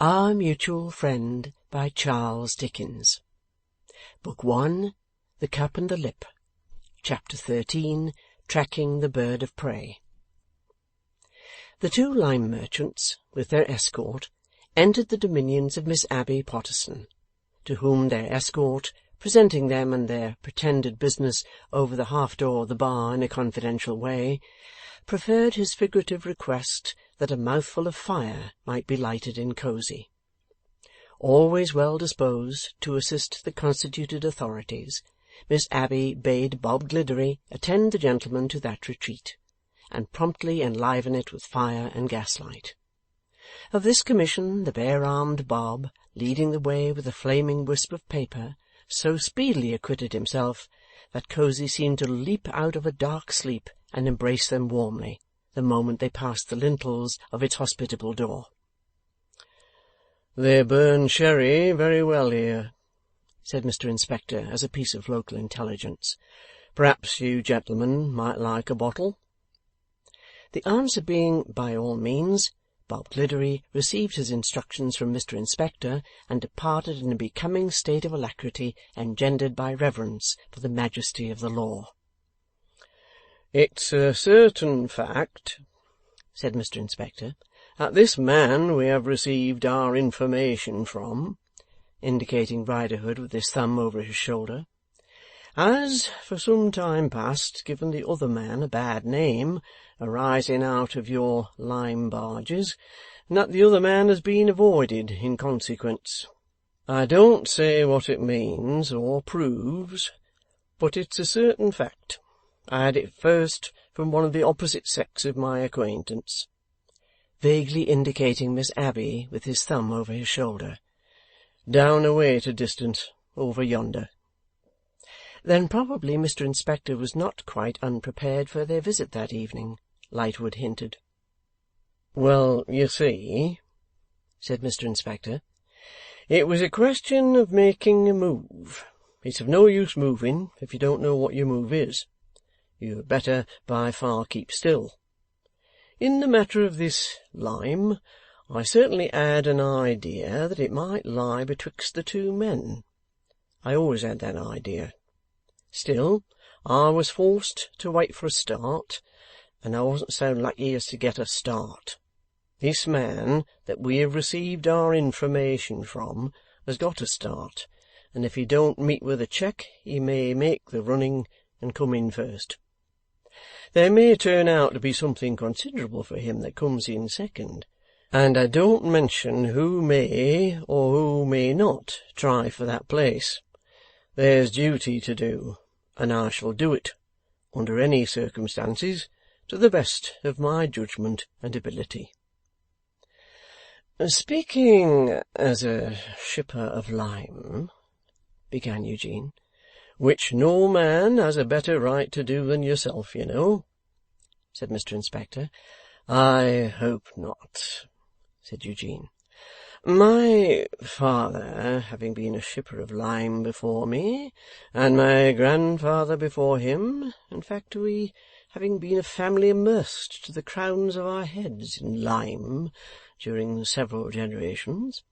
Our Mutual Friend by Charles Dickens. Book 1, The Cup and the Lip. Chapter 13, Tracking the Bird of Prey. The two lime merchants, with their escort, entered the dominions of Miss Abbey Potterson, to whom their escort, presenting them and their pretended business over the half-door of the bar in a confidential way, preferred his figurative request that a mouthful of fire might be lighted in Cosy. Always well disposed to assist the constituted authorities, Miss Abbey bade Bob Gliddery attend the gentleman to that retreat, and promptly enliven it with fire and gaslight. Of this commission the bare-armed Bob, leading the way with a flaming wisp of paper, so speedily acquitted himself that Cosy seemed to leap out of a dark sleep and embrace them warmly, the moment they passed the lintels of its hospitable door. "They burn sherry very well here," said Mr. Inspector, as a piece of local intelligence. "Perhaps you gentlemen might like a bottle?" The answer being "by all means," Bob Gliddery received his instructions from Mr. Inspector, and departed in a becoming state of alacrity engendered by reverence for the majesty of the law. "It's a certain fact," said Mr. Inspector, "that this man we have received our information from," indicating Riderhood with his thumb over his shoulder, "has for some time past given the other man a bad name, arising out of your lime barges, and that the other man has been avoided in consequence. I don't say what it means or proves, but it's a certain fact. I had it first from one of the opposite sex of my acquaintance," vaguely indicating Miss Abbey with his thumb over his shoulder, "down away at a distance, over yonder." Then probably Mr. Inspector was not quite unprepared for their visit that evening, Lightwood hinted. "Well, you see," said Mr. Inspector, "it was a question of making a move. It's of no use moving if you don't know what your move is. You had better by far keep still. In the matter of this lime, I certainly had an idea that it might lie betwixt the two men. I always had that idea. Still, I was forced to wait for a start, and I wasn't so lucky as to get a start. This man that we have received our information from has got a start, and if he don't meet with a check, he may make the running and come in first. There may turn out to be something considerable for him that comes in second, and I don't mention who may or who may not try for that place. There's duty to do, and I shall do it, under any circumstances, to the best of my judgment and ability." "Speaking as a shipper of lime," began Eugene. "Which no man has a better right to do than yourself, you know," said Mr. Inspector. "I hope not," said Eugene. "My father having been a shipper of lime before me, and my grandfather before him, in fact we having been a family immersed to the crowns of our heads in lime during several generations,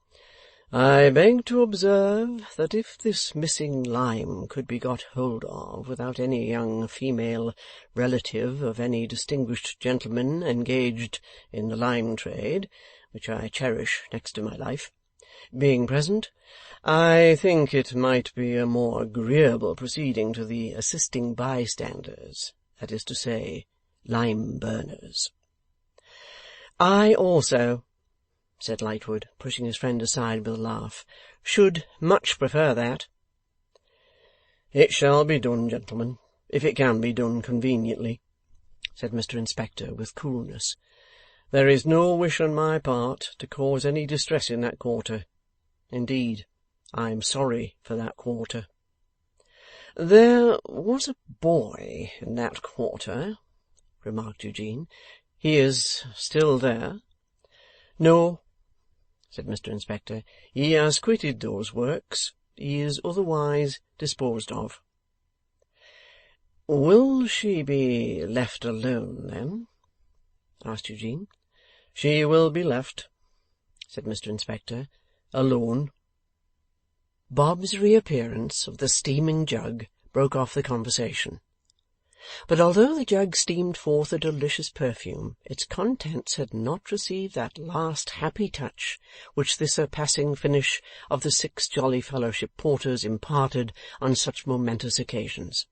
I beg to observe that if this missing lime could be got hold of without any young female relative of any distinguished gentleman engaged in the lime trade, which I cherish next to my life, being present, I think it might be a more agreeable proceeding to the assisting bystanders, that is to say, lime-burners." "I also," said Lightwood, pushing his friend aside with a laugh, "should much prefer that." "It shall be done, gentlemen, if it can be done conveniently," said Mr. Inspector with coolness. "There is no wish on my part to cause any distress in that quarter. Indeed, I am sorry for that quarter." "There was a boy in that quarter," remarked Eugene. "He is still there?" "No," said Mr. Inspector. "He has quitted those works. He is otherwise disposed of." "Will she be left alone, then?" asked Eugene. "She will be left," said Mr. Inspector. "Alone." Bob's reappearance of the steaming jug broke off the conversation. But although the jug steamed forth a delicious perfume, its contents had not received that last happy touch which the surpassing finish of the 6 Jolly Fellowship Porters imparted on such momentous occasions.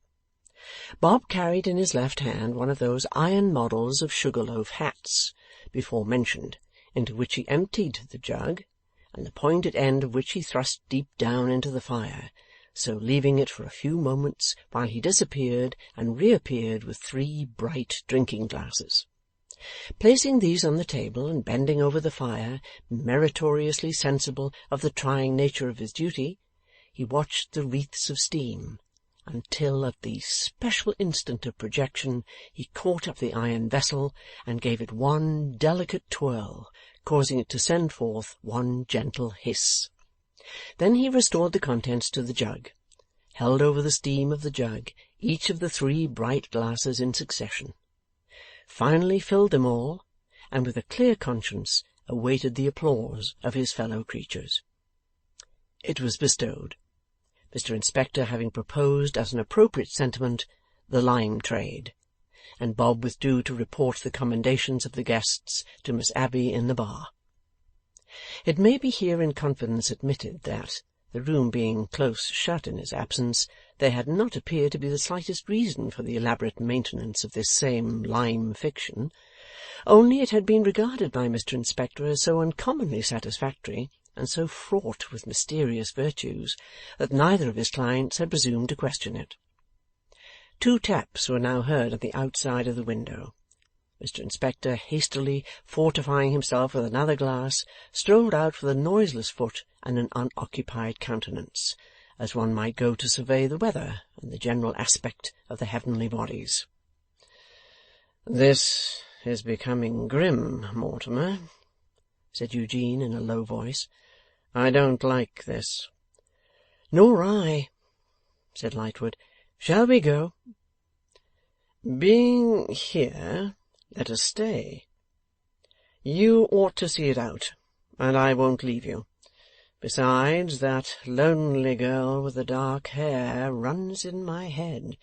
Bob carried in his left hand one of those iron models of sugar-loaf hats, before mentioned, into which he emptied the jug, and the pointed end of which he thrust deep down into the fire, so leaving it for a few moments while he disappeared and reappeared with 3 bright drinking-glasses. Placing these on the table and bending over the fire, meritoriously sensible of the trying nature of his duty, he watched the wreaths of steam, until at the special instant of projection he caught up the iron vessel and gave it one delicate twirl, causing it to send forth one gentle hiss. Then he restored the contents to the jug, held over the steam of the jug each of the 3 bright glasses in succession, finally filled them all, and with a clear conscience awaited the applause of his fellow creatures. It was bestowed, Mr. Inspector having proposed as an appropriate sentiment the lime trade, and Bob withdrew to report the commendations of the guests to Miss Abbey in the bar. It may be here in confidence admitted that, the room being close shut in his absence, there had not appeared to be the slightest reason for the elaborate maintenance of this same lime fiction, only it had been regarded by Mr. Inspector as so uncommonly satisfactory, and so fraught with mysterious virtues, that neither of his clients had presumed to question it. 2 taps were now heard at the outside of the window. Mr. Inspector, hastily fortifying himself with another glass, strolled out with a noiseless foot and an unoccupied countenance, as one might go to survey the weather and the general aspect of the heavenly bodies. "This is becoming grim, Mortimer," said Eugene in a low voice. "I don't like this." "Nor I," said Lightwood. "Shall we go?" "Being here, let us stay. You ought to see it out, and I won't leave you. Besides, that lonely girl with the dark hair runs in my head.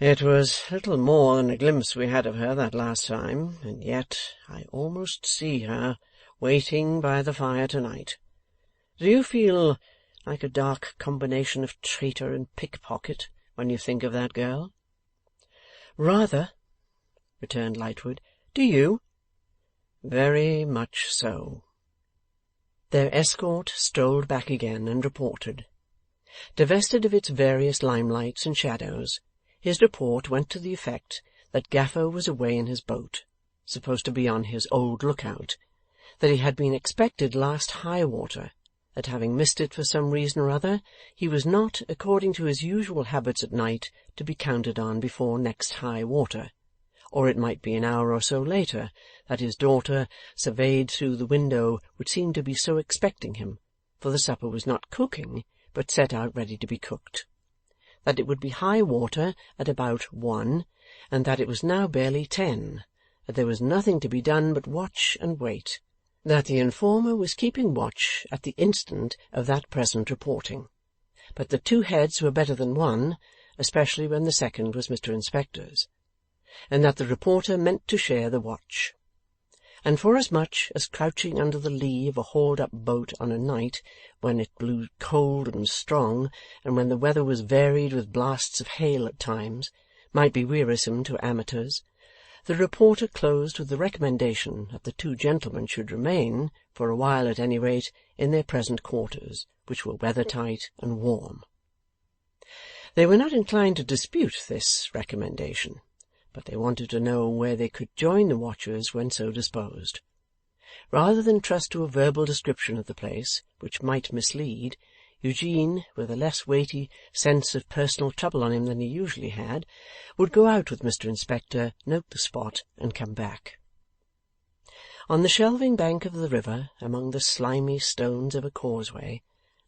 It was little more than a glimpse we had of her that last time, and yet I almost see her waiting by the fire tonight. Do you feel like a dark combination of traitor and pickpocket when you think of that girl?" "Rather," returned Lightwood. "Do you?" "Very much so." Their escort strolled back again and reported. Divested of its various limelights and shadows, his report went to the effect that Gaffer was away in his boat, supposed to be on his old lookout, that he had been expected last high water, that having missed it for some reason or other, he was not, according to his usual habits at night, to be counted on before next high water, or it might be an hour or so later, that his daughter surveyed through the window would seem to be so expecting him, for the supper was not cooking, but set out ready to be cooked, that it would be high water at about 1, and that it was now barely 10, that there was nothing to be done but watch and wait, that the informer was keeping watch at the instant of that present reporting, but that 2 heads were better than 1, especially when the second was Mr. Inspector's, and that the reporter meant to share the watch. And forasmuch as crouching under the lee of a hauled-up boat on a night when it blew cold and strong, and when the weather was varied with blasts of hail at times, might be wearisome to amateurs, the reporter closed with the recommendation that the 2 gentlemen should remain, for a while at any rate, in their present quarters, which were weather-tight and warm. They were not inclined to dispute this recommendation, but they wanted to know where they could join the watchers when so disposed. Rather than trust to a verbal description of the place, which might mislead, Eugene, with a less weighty sense of personal trouble on him than he usually had, would go out with Mr. Inspector, note the spot, and come back. On the shelving bank of the river, among the slimy stones of a causeway,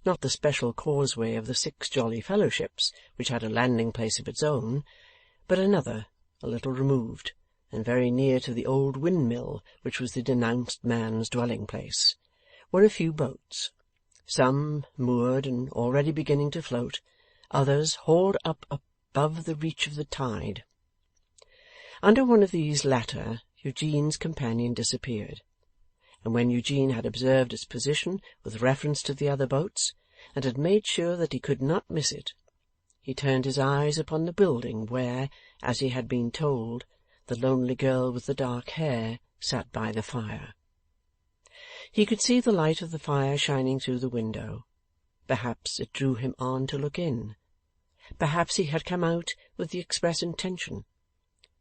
not the special causeway of the 6 Jolly Fellowships, which had a landing-place of its own, but another, a little removed, and very near to the old windmill which was the denounced man's dwelling-place, were a few boats, some moored and already beginning to float, others hauled up above the reach of the tide. Under one of these latter Eugene's companion disappeared, and when Eugene had observed its position with reference to the other boats, and had made sure that he could not miss it, he turned his eyes upon the building where, as he had been told, the lonely girl with the dark hair sat by the fire. He could see the light of the fire shining through the window. Perhaps it drew him on to look in. Perhaps he had come out with the express intention.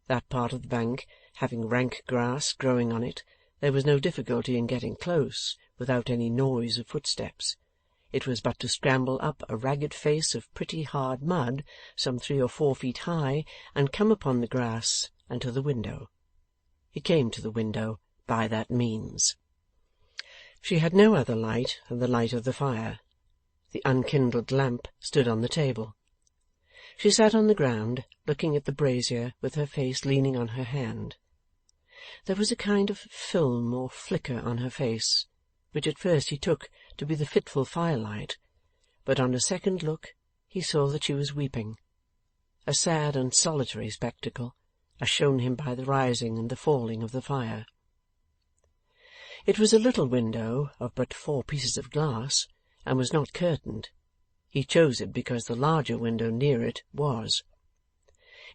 That part of the bank having rank grass growing on it, there was no difficulty in getting close without any noise of footsteps. It was but to scramble up a ragged face of pretty hard mud, some 3 or 4 feet high, and come upon the grass and to the window. He came to the window by that means. She had no other light than the light of the fire. The unkindled lamp stood on the table. She sat on the ground, looking at the brazier, with her face leaning on her hand. There was a kind of film or flicker on her face, which at first he took to be the fitful firelight, but on a second look he saw that she was weeping, a sad and solitary spectacle, as shown him by the rising and the falling of the fire. It was a little window of but 4 pieces of glass, and was not curtained. He chose it because the larger window near it was.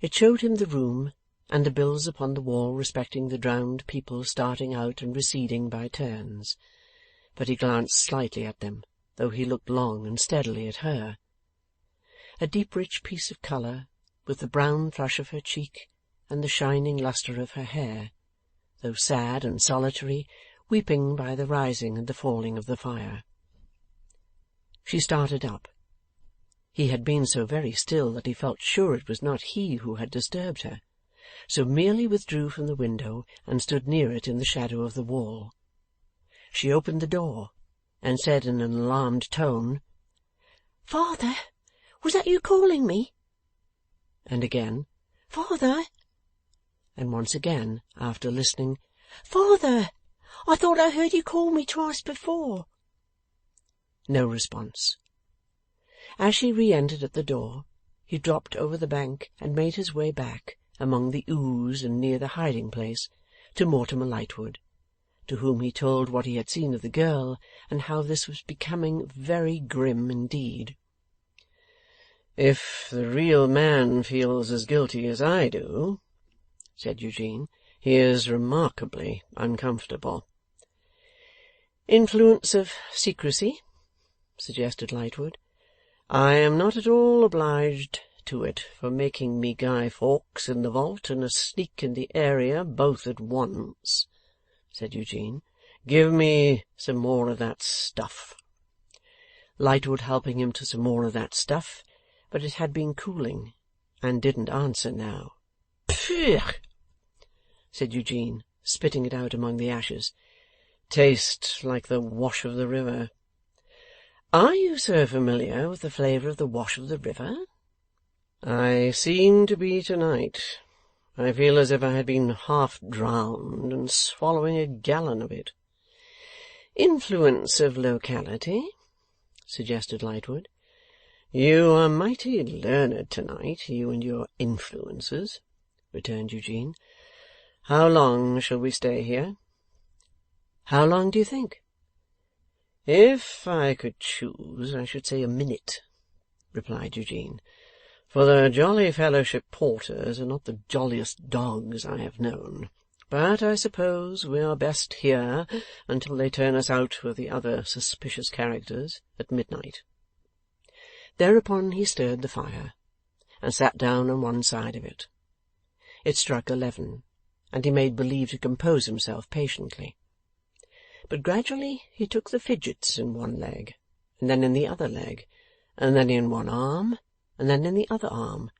It showed him the room, and the bills upon the wall respecting the drowned people starting out and receding by turns. But he glanced slightly at them, though he looked long and steadily at her. A deep rich piece of colour, with the brown flush of her cheek and the shining lustre of her hair, though sad and solitary, weeping by the rising and the falling of the fire. She started up. He had been so very still that he felt sure it was not he who had disturbed her, so merely withdrew from the window and stood near it in the shadow of the wall. She opened the door, and said in an alarmed tone, "Father, was that you calling me?" And again, "Father!" And once again, after listening, "Father! I thought I heard you call me twice before." No response. As she re-entered at the door, he dropped over the bank and made his way back, among the ooze and near the hiding-place, to Mortimer Lightwood, to whom he told what he had seen of the girl, and how this was becoming very grim indeed. "If the real man feels as guilty as I do," said Eugene, "he is remarkably uncomfortable." "Influence of secrecy?" suggested Lightwood. "I am not at all obliged to it for making me Guy Fawkes in the vault and a sneak in the area both at once," said Eugene. "Give me some more of that stuff." Lightwood helping him to some more of that stuff, but it had been cooling, and didn't answer now. "Pugh!" said Eugene, spitting it out among the ashes. "Taste like the wash of the river." "Are you so familiar with the flavour of the wash of the river?" "I seem to be to-night. I feel as if I had been half drowned and swallowing a gallon of it." "Influence of locality?" suggested Lightwood. "You are mighty learned to-night, you and your influences," returned Eugene. "How long shall we stay here?" "How long do you think?" "If I could choose, I should say a minute," replied Eugene, "for the Jolly Fellowship porters are not the jolliest dogs I have known. But I suppose we are best here until they turn us out with the other suspicious characters at midnight." Thereupon he stirred the fire, and sat down on one side of it. It struck 11, and he made believe to compose himself patiently. But gradually he took the fidgets in one leg, and then in the other leg, and then in one arm, and then in the other arm,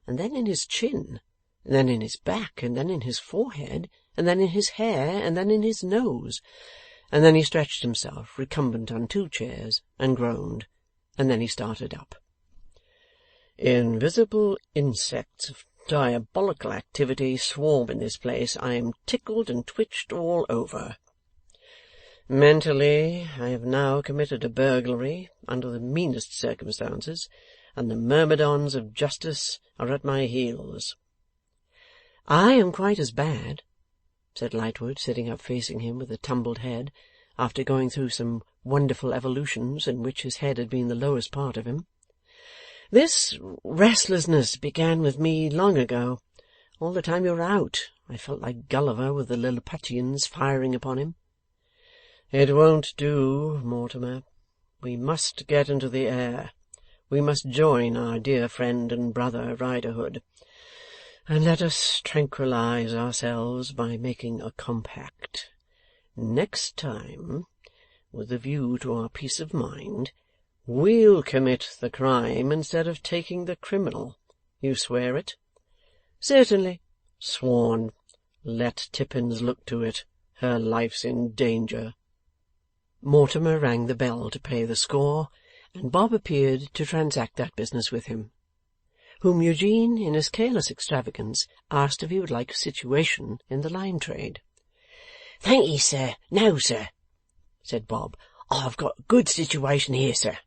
and then in his chin, and then in his back, and then in his forehead, and then in his hair, and then in his nose, and then he stretched himself recumbent on 2 chairs, and groaned, and then he started up. "Invisible insects of diabolical activity swarm in this place. I am tickled and twitched all over." Mentally, I have now committed a burglary under the meanest circumstances, and the myrmidons of justice are at my heels.' 'I am quite as bad,' said Lightwood, sitting up facing him with a tumbled head, after going through some wonderful evolutions in which his head had been the lowest part of him. 'This restlessness began with me long ago. All the time you were out, I felt like Gulliver with the Lilliputians firing upon him.' 'It won't do, Mortimer. We must get into the air. We must join our dear friend and brother Riderhood. And let us tranquillize ourselves by making a compact. Next time, with a view to our peace of mind, we'll commit the crime instead of taking the criminal. You swear it?' 'Certainly.' 'Sworn. Let Tippins look to it. Her life's in danger.' Mortimer rang the bell to pay the score, and Bob appeared to transact that business with him, whom Eugene, in his careless extravagance, asked if he would like a situation in the lime trade. 'Thank'ee, sir, no, sir,' said Bob. 'I've got a good situation here, sir.'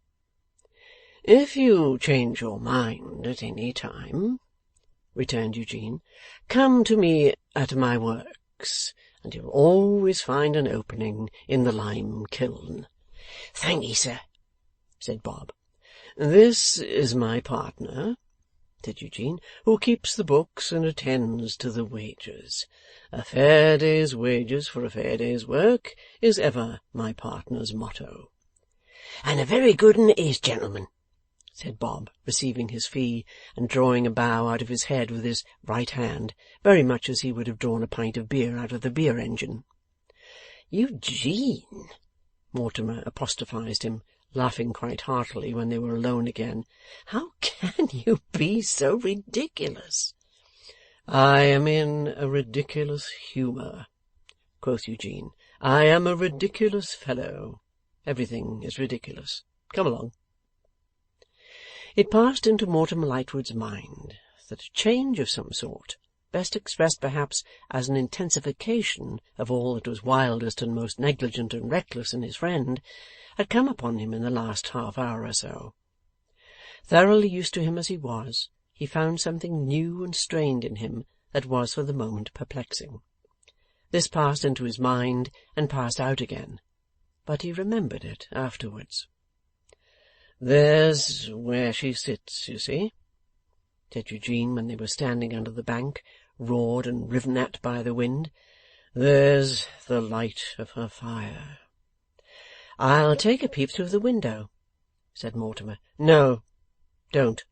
'If you change your mind at any time,' returned Eugene, 'come to me at my works, and you'll always find an opening in the lime kiln.' 'Thank'ee, sir,' said Bob. 'This is my partner,' said Eugene, 'who keeps the books and attends to the wages. A fair day's wages for a fair day's work is ever my partner's motto.' 'And a very good 'un it is, gentlemen,' said Bob, receiving his fee, and drawing a bow out of his head with his right hand, very much as he would have drawn a pint of beer out of the beer engine. 'Eugene!' Mortimer apostrophized him, laughing quite heartily when they were alone again. 'How can you be so ridiculous?' 'I am in a ridiculous humour,' quoth Eugene. 'I am a ridiculous fellow. Everything is ridiculous. Come along.' It passed into Mortimer Lightwood's mind that a change of some sort, best expressed perhaps as an intensification of all that was wildest and most negligent and reckless in his friend, had come upon him in the last half-hour or so. Thoroughly used to him as he was, he found something new and strained in him that was for the moment perplexing. This passed into his mind and passed out again, but he remembered it afterwards. 'There's where she sits, you see,' said Eugene, when they were standing under the bank, roared and riven at by the wind. 'There's the light of her fire.' 'I'll take a peep through the window,' said Mortimer. 'No, don't.'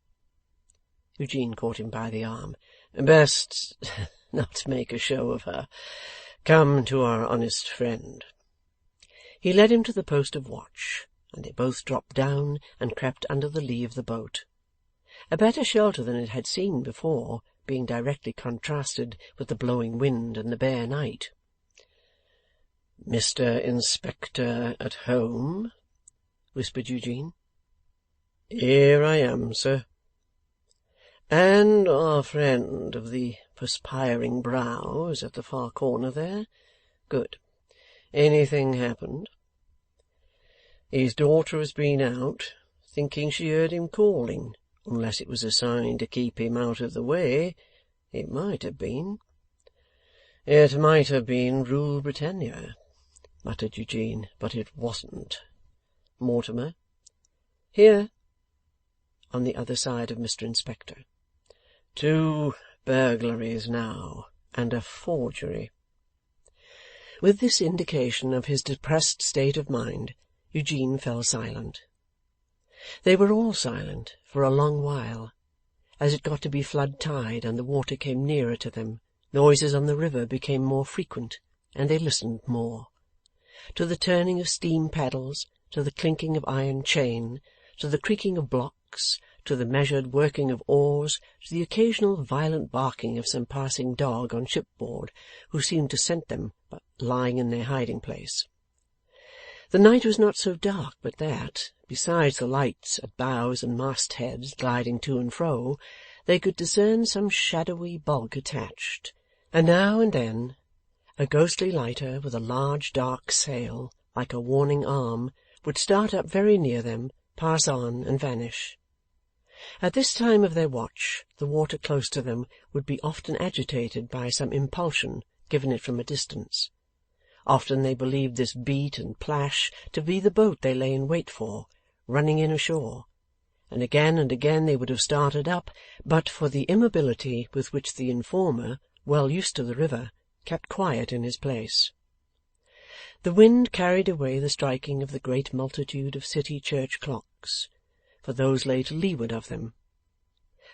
Eugene caught him by the arm. 'Best not make a show of her. Come to our honest friend.' He led him to the post of watch, and they both dropped down and crept under the lee of the boat. A better shelter than it had seen before, being directly contrasted with the blowing wind and the bare night. 'Mr. Inspector at home?' whispered Eugene. 'Here I am, sir.' 'And our friend of the perspiring brow is at the far corner there? Good. Anything happened?' 'His daughter has been out, thinking she heard him calling. Unless it was a sign to keep him out of the way, it might have been.' 'It might have been Rule Britannia,' muttered Eugene, 'but it wasn't. Mortimer?' 'Here,' on the other side of Mr. Inspector. 'Two burglaries now, and a forgery.' With this indication of his depressed state of mind, Eugene fell silent. They were all silent for a long while. As it got to be flood tide, and the water came nearer to them, noises on the river became more frequent, and they listened more. To the turning of steam paddles, to the clinking of iron chain, to the creaking of blocks, to the measured working of oars, to the occasional violent barking of some passing dog on shipboard, who seemed to scent them by lying in their hiding-place. The night was not so dark but that, besides the lights at bows and mastheads gliding to and fro, they could discern some shadowy bulk attached, and now and then a ghostly lighter with a large dark sail like a warning arm, would start up very near them, pass on, and vanish. At this time of their watch, the water close to them would be often agitated by some impulsion given it from a distance. Often they believed this beat and plash to be the boat they lay in wait for, running in ashore, and again they would have started up, but for the immobility with which the informer, well used to the river, kept quiet in his place. The wind carried away the striking of the great multitude of city church clocks, for those lay to leeward of them.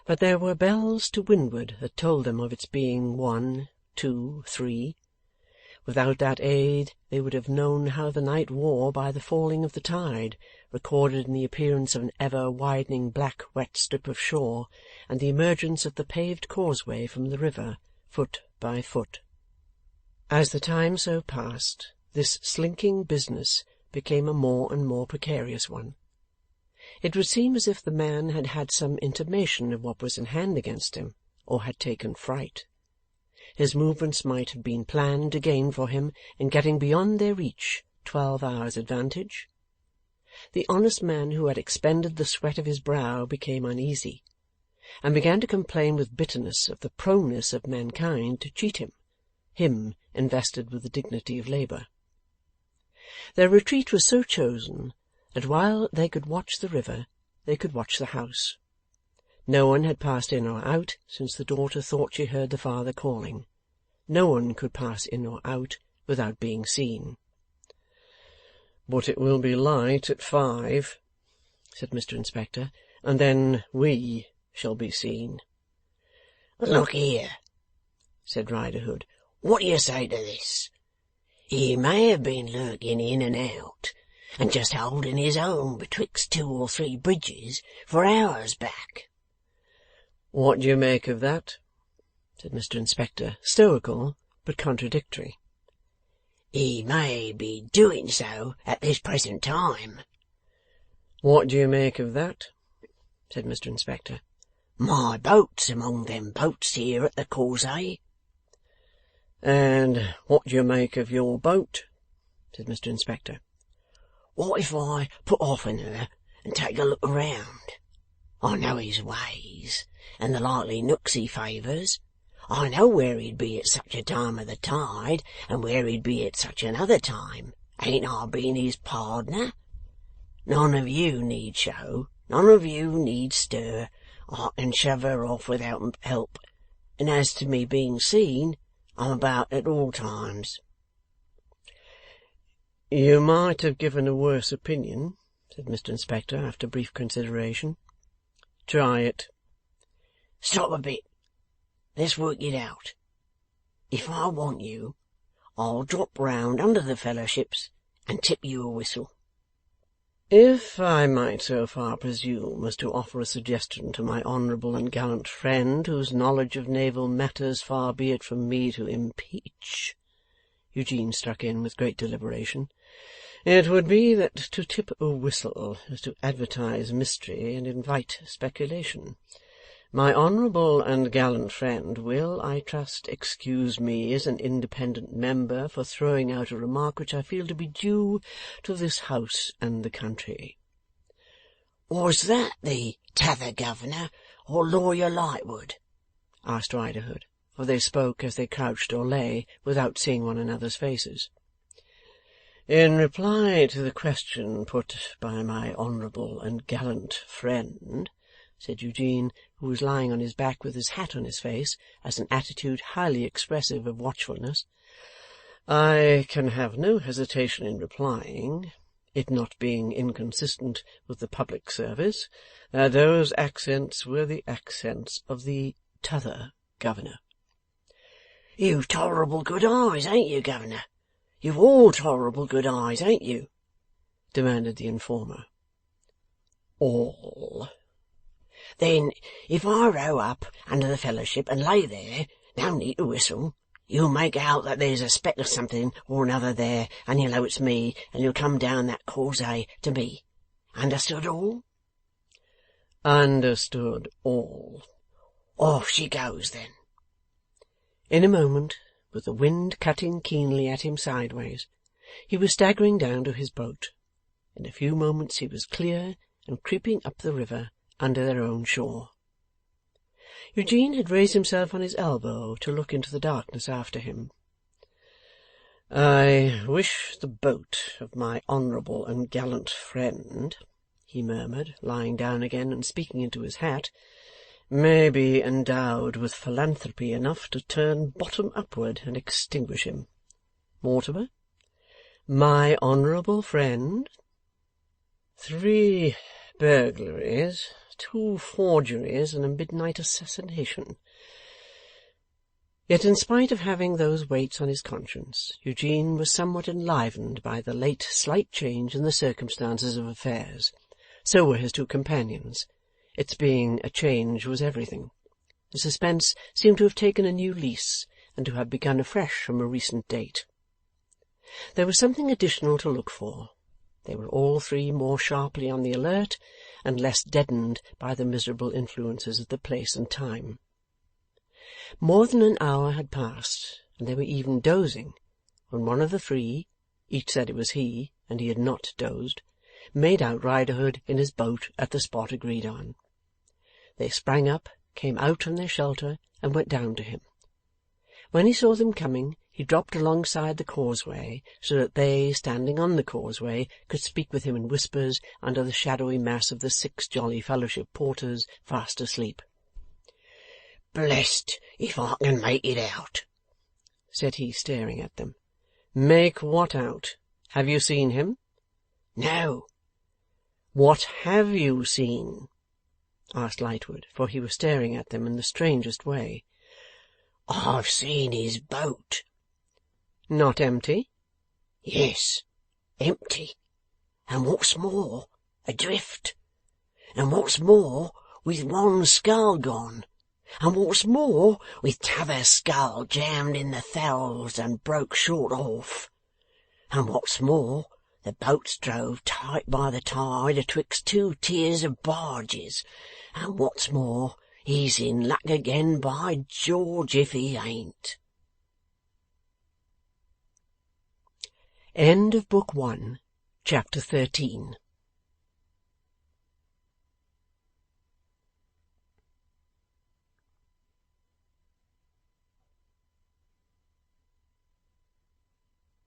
But there were bells to windward that told them of its being 1, 2, 3. Without that aid they would have known how the night wore by the falling of the tide, recorded in the appearance of an ever-widening black wet strip of shore, and the emergence of the paved causeway from the river, foot by foot. As the time so passed, this slinking business became a more and more precarious one. It would seem as if the man had had some intimation of what was in hand against him, or had taken fright. His movements might have been planned to gain for him, in getting beyond their reach, 12 hours' advantage. The honest man who had expended the sweat of his brow became uneasy, and began to complain with bitterness of the proneness of mankind to cheat him invested with the dignity of labour. Their retreat was so chosen that while they could watch the river, they could watch the house. No one had passed in or out since the daughter thought she heard the father calling. No one could pass in or out without being seen. "But it will be light at 5, said Mr. Inspector, "and then we shall be seen." "Look here," said Riderhood, "what do you say to this? He may have been lurking in and out, and just holding his own betwixt 2 or 3 bridges for hours back." "What do you make of that?" said Mr. Inspector, stoical, but contradictory. "He may be doing so at this present time." "What do you make of that?" said Mr. Inspector. "My boat's among them boats here at the causey." "And what do you make of your boat?" said Mr. Inspector. "What if I put off in her and take a look round? I know his ways, and the likely nooks he favours. I know where he'd be at such a time of the tide, and where he'd be at such another time. Ain't I been his pardner? None of you need show, none of you need stir. I can shove her off without help, and as to me being seen, I'm about at all times." "You might have given a worse opinion," said Mr. Inspector, after brief consideration. "Try it." "Stop a bit. Let's work it out. If I want you, I'll drop round under the fellowships and tip you a whistle." "If I might so far presume as to offer a suggestion to my honourable and gallant friend, whose knowledge of naval matters far be it from me to impeach," Eugene struck in with great deliberation, "it would be that to tip a whistle is to advertise mystery and invite speculation. My honourable and gallant friend will, I trust, excuse me as an independent member for throwing out a remark which I feel to be due to this house and the country." "Was that the t'other governor, or Lawyer Lightwood?" asked Riderhood, for they spoke as they crouched or lay, without seeing one another's faces. "In reply to the question put by my honourable and gallant friend," said Eugene, who was lying on his back with his hat on his face, as an attitude highly expressive of watchfulness, "I can have no hesitation in replying, it not being inconsistent with the public service, that those accents were the accents of the t'other governor." "You've tolerable good eyes, ain't you, governor? You've all tolerable good eyes, ain't you?" demanded the informer. "All." "Then, if I row up under the fellowship and lay there, no need to whistle, you'll make out that there's a speck of something or another there, and you'll know it's me, and you'll come down that causey to me. Understood all?" "Understood all." "Off she goes, then." In a moment, with the wind cutting keenly at him sideways, He was staggering down to his boat. In a few moments he was clear and creeping up the river under their own shore. Eugene had raised himself on his elbow to look into the darkness after him. "I wish the boat of my honourable and gallant friend," he murmured, lying down again and speaking into his hat, "may be endowed with philanthropy enough to turn bottom upward and extinguish him. Mortimer, my honourable friend, 3 burglaries, 2 forgeries, and a midnight assassination." Yet in spite of having those weights on his conscience, Eugene was somewhat enlivened by the late slight change in the circumstances of affairs. So were his 2 companions. Its being a change was everything. The suspense seemed to have taken a new lease, and to have begun afresh from a recent date. There was something additional to look for. They were all 3 more sharply on the alert, and less deadened by the miserable influences of the place and time. More than an hour had passed, and they were even dozing, when one of the 3, each said it was he, and he had not dozed, made out Riderhood in his boat at the spot agreed on. They sprang up, came out from their shelter, and went down to him. When he saw them coming, he dropped alongside the causeway, so that they, standing on the causeway, could speak with him in whispers under the shadowy mass of the 6 Jolly Fellowship porters fast asleep. "Blest if I can make it out," said he, staring at them. "Make what out? Have you seen him?" "No." "What have you seen?" asked Lightwood, for he was staring at them in the strangest way. "I've seen his boat." "Not empty?" "Yes, empty. And what's more, adrift. And what's more, with one scull gone. And what's more, with t'other scull jammed in the thowels and broke short off. And what's more, the boat's drove tight by the tide atwixt 2 tiers of barges. And what's more, he's in luck again, by George, if he ain't." End of Book 1, Chapter 13.